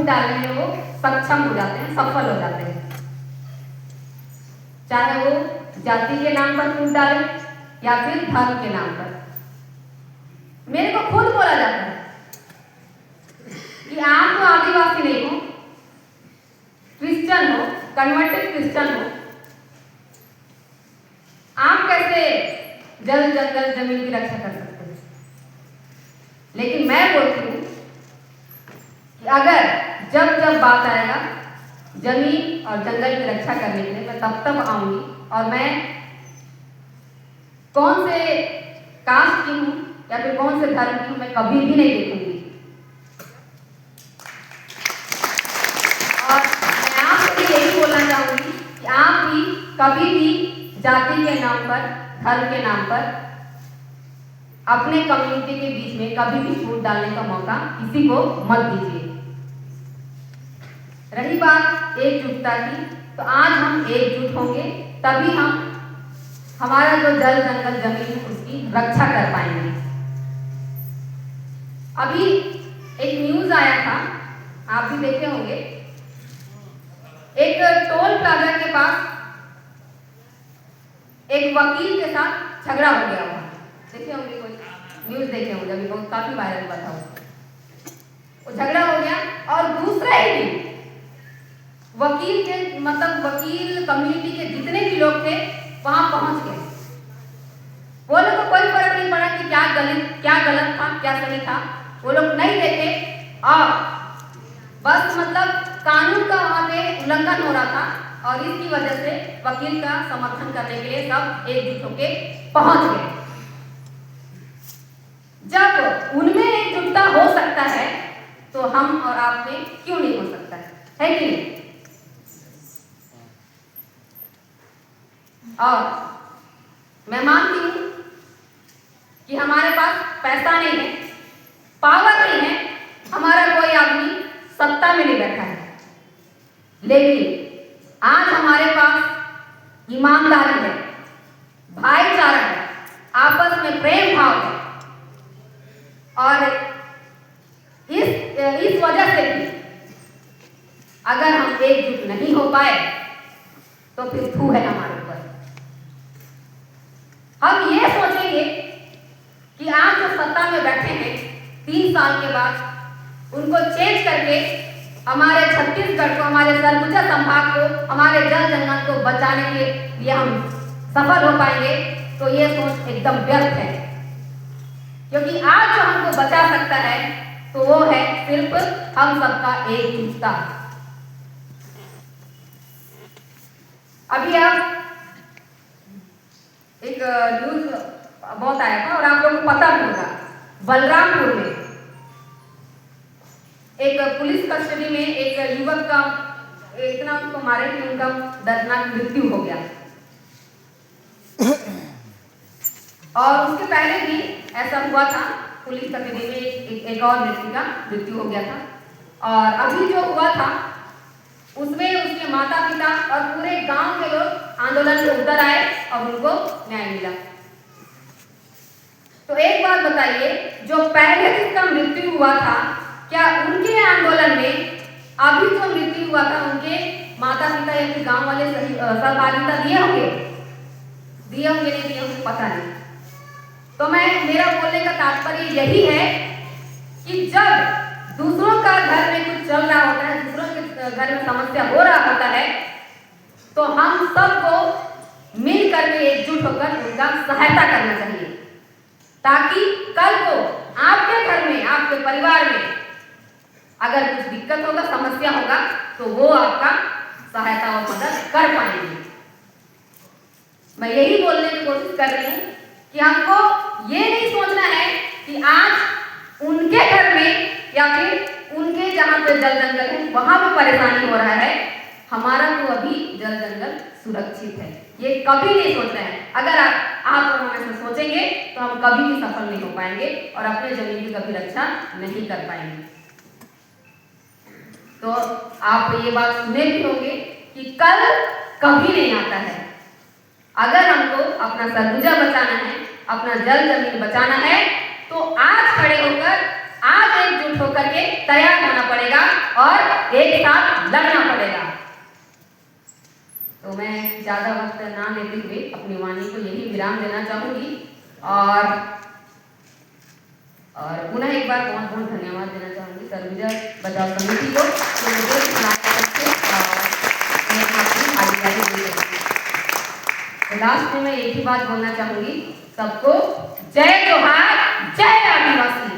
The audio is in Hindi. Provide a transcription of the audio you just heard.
फूट डालने में वो सक्षम हो जाते हैं, सफल हो जाते हैं। चाहे वो जाति के नाम पर फूट डाले या फिर धर्म के नाम पर। मेरे को खुद बोला जाता है कि आप तो आदिवासी नहीं हो, क्रिश्चियन हो, कन्वर्टेड क्रिश्चियन हो, आप कैसे जल जंगल जमीन की रक्षा कर सकते हैं? लेकिन मैं बोलती हूँ कि अगर जब जब बात आएगा जमीन और जंगल की रक्षा करने के लिए, मैं तब आऊंगी। और मैं कौन से कास्ट की हूँ या फिर कौन से धर्म की हूँ, मैं कभी भी नहीं देखूंगी। और मैं आपको यही बोलना चाहूंगी कि आप भी कभी भी जाति के नाम पर, धर्म के नाम पर अपने कम्युनिटी के बीच में कभी भी फूट डालने का मौका किसी को मत दीजिए। रही बात एकजुटता की, तो आज हम एकजुट होंगे तभी हम हमारा जो जल जंगल जमीन उसकी रक्षा कर पाएंगे। अभी एक न्यूज आया था, आप भी देखे होंगे, एक टोल प्लाजा के पास एक वकील के साथ झगड़ा हो गया हुआ। देखे होंगे, कोई न्यूज देखे होंगे, अभी बहुत काफी वायरल हुआ था। वो झगड़ा हो गया और दूसरा ही दिन वकील के वकील कम्युनिटी के जितने भी लोग थे वहां पहुंच गए। वो लोग को कोई फर्क नहीं पड़ा कि क्या गलत था, क्या सही था, वो लोग नहीं देखे और बस कानून का वहां पे उल्लंघन हो रहा था और इसकी वजह से वकील का समर्थन करने के लिए सब एकजुट होकर पहुंच गए। जब उनमें एकजुटता हो सकता है तो हम और आप में क्यों नहीं हो सकता है कि नहीं? और मैं मानती हूं कि हमारे पास पैसा नहीं है, पावर नहीं है, हमारा कोई आदमी सत्ता में नहीं बैठा है, लेकिन आज हमारे पास ईमानदारी है, भाईचारा है, आपस में प्रेम भाव है। और इस वजह से भी अगर हम एकजुट नहीं हो पाए तो फिर थू है हमारे ऊपर। हम ये सोचेंगे कि आज जो सत्ता में बैठे हैं 3 साल के बाद उनको चेंज करके हमारे छत्तीसगढ़ को, हमारे सरगुजा संभाग को, हमारे जल जंगल को बचाने के लिए हम सफल हो पाएंगे, तो ये सोच एकदम व्यर्थ है। क्योंकि आज जो हमको बचा सकता है तो वो है सिर्फ हम सबका एकजुटता। अभी आप एक न्यूज बहुत आया था और आप लोगों को पता भी होगा, बलरामपुर में एक पुलिस कस्टडी में एक युवक का इतना उसको मारे कि उनका दर्दनाक मृत्यु हो गया। और उसके पहले भी ऐसा हुआ था, पुलिस कस्टडी में एक और व्यक्ति का मृत्यु हो गया था। और अभी जो हुआ था उसमें उसके माता पिता और पूरे गांव के लोग आंदोलन में उतर आए और उनको न्याय मिला। तो एक बात बताइए, जो पहले जिसका मृत्यु हुआ था, क्या उनके आंदोलन में अभी जो मृत्यु हुआ था उनके माता पिता या फिर गांव वाले सहभागिता दिए होंगे नहीं दिए होंगे, पता नहीं। तो मेरा बोलने का तात्पर्य यही है कि जब दूसरों का घर में कुछ चल रहा होता है, दूसरों के घर में समस्या हो रहा होता है, तो हम सबको मिल करके एकजुट होकर उनका सहायता करना चाहिए, ताकि कल को आपके घर में, आपके परिवार में अगर कुछ दिक्कत होगा, समस्या होगा, तो वो आपका सहायता और मदद कर पाएंगे। मैं यही बोलने की कोशिश कर रही हूँ कि हमको ये नहीं सोचना है कि आज उनके घर में या फिर उनके जहाँ पे जल जंगल है वहां पे परेशानी हो रहा है, हमारा तो अभी जल जंगल सुरक्षित है, ये कभी नहीं सोचना है। अगर आप और हम ऐसा सोचेंगे तो हम कभी भी सफल नहीं हो पाएंगे और अपने जमीन की कभी रक्षा नहीं कर पाएंगे। तो आप ये बात सुने भी होंगे कि कल कभी नहीं आता है। अगर हमको अपना सरगुजा बचाना है, अपना जल जमीन बचाना है, तो आज खड़े होकर आज एकजुट होकर के तैयार होना पड़ेगा और एक साथ लड़ना पड़ेगा। तो मैं ज्यादा वक्त ना लेते हुए अपनी वाणी को यही विराम देना चाहूंगी और पुनः एक बार बहुत बहुत धन्यवाद देना चाहूंगी सर्वविजय बचाव समिति को जो मुझे लास्ट में मैं एक ही बात बोलना चाहूंगी, सबको जय जोहार, जय आदिवासी।